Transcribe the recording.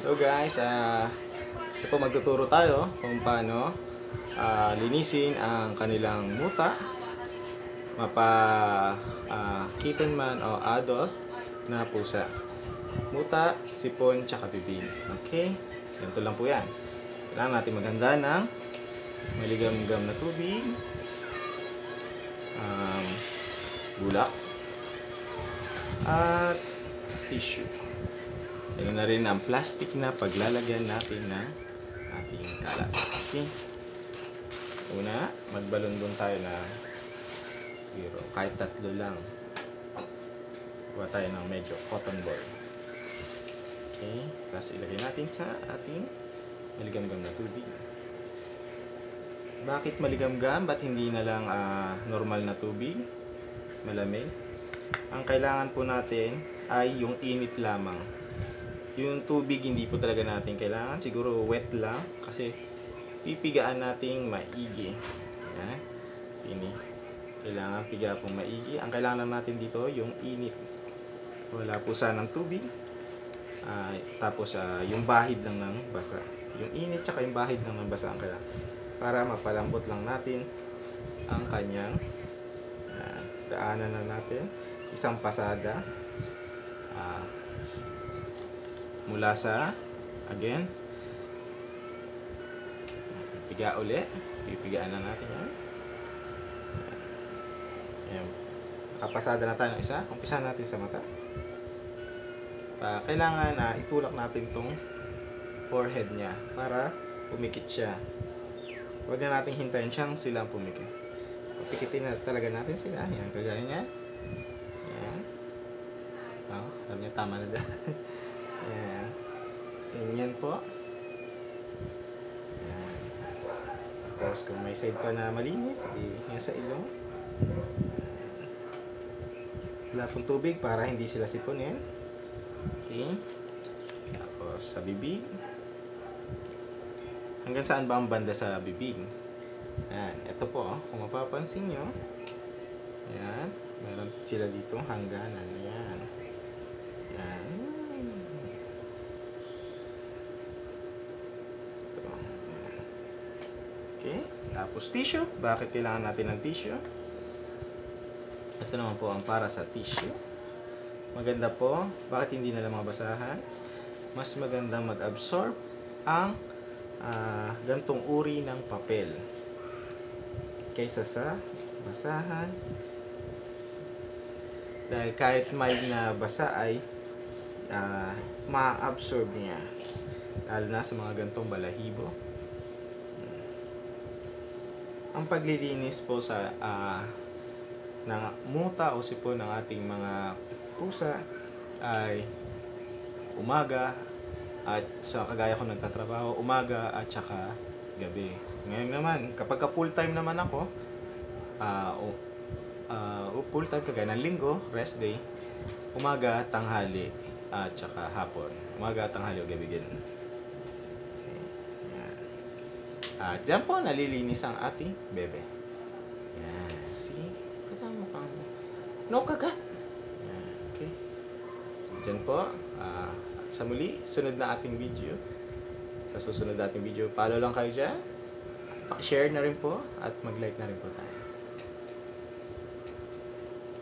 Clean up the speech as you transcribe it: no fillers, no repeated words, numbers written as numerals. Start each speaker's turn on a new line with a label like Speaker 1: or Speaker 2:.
Speaker 1: Hello guys, ito po magtuturo tayo kung paano linisin ang kanilang muta, kitten man o adult na pusa. Muta, sipon, tsaka bibig. Okay? Ganito lang po yan. Kailangan natin maghanda ng maligam-gam na tubig, bulak, at tissue. Ayun na rin ang plastic na paglalagyan natin na ating kalat. Okay? Una, magbalon tayo na siguro kahit 3 lang. Kuha tayo ng medyo cotton ball. Okay? Tapos ilagay natin sa ating maligam-gam na tubig. Bakit maligam-gam? Ba't hindi na lang normal na tubig? Malamig? Ang kailangan po natin ay yung init lamang. Yung tubig hindi po talaga natin kailangan. Siguro wet lang kasi pipigaan nating maigi. Yan. Ini. Kailangan piga pong maigi. Ang kailangan natin dito yung init. Wala po sanang tubig. Tapos yung bahid lang ng basa. Yung init tsaka yung bahid lang ng basa ang kailangan. Para mapalambot lang natin ang kanyang daanan na natin. Isang pasada. Mula sa again piga uli, pipigaan na natin yan. Ayan. Nakapasada na tayo ng isa. Umpisa natin sa mata. Kailangan itulak natin tong forehead niya para pumikit siya. Huwag na natin hintayin siyang silang pumikit. Pikitin na talaga natin sila. Yan, kagaya niya. Yan. Sabi niya tama na dyan. Ayan. Ganyan po. Ayan. Tapos kung may side pa na malinis, yan sa ilong. Wala pong tubig para hindi sila siponin. Okay. Tapos sa bibig. Hanggang saan ba ang banda sa bibig? Ayan. Ito po, kung mapapansin nyo. Ayan. Meron sila dito hangganan. Ayan. Ayan. Okay, tapos tissue. Bakit kailangan natin ng tissue? Ito naman po ang para sa tissue. Maganda po, bakit hindi na lang mabasahan? Mas magandang mag-absorb ang gantong uri ng papel kaysa sa basahan. Dahil kahit may na basa ay ma-absorb niya. Lalo na sa mga gantong balahibo. Ang paglilinis po sa ng muta o sipon ng ating mga pusa ay umaga at sa kagaya ko nagtatrabaho, umaga at saka gabi. Ngayon naman, kapag full time naman ako, full time kagaya ng linggo, rest day, umaga, tanghali at saka hapon. Umaga, tanghali o gabi din. At dyan po nalilinis ang ating bebe. Yan. See? Katang mukhang mo. No kagat. Yan. Okay. So, dyan po. Sa muli, sunod na ating video. Sa susunod na ating video, follow lang kayo dyan. Paki-share na rin po at mag-like na rin po tayo.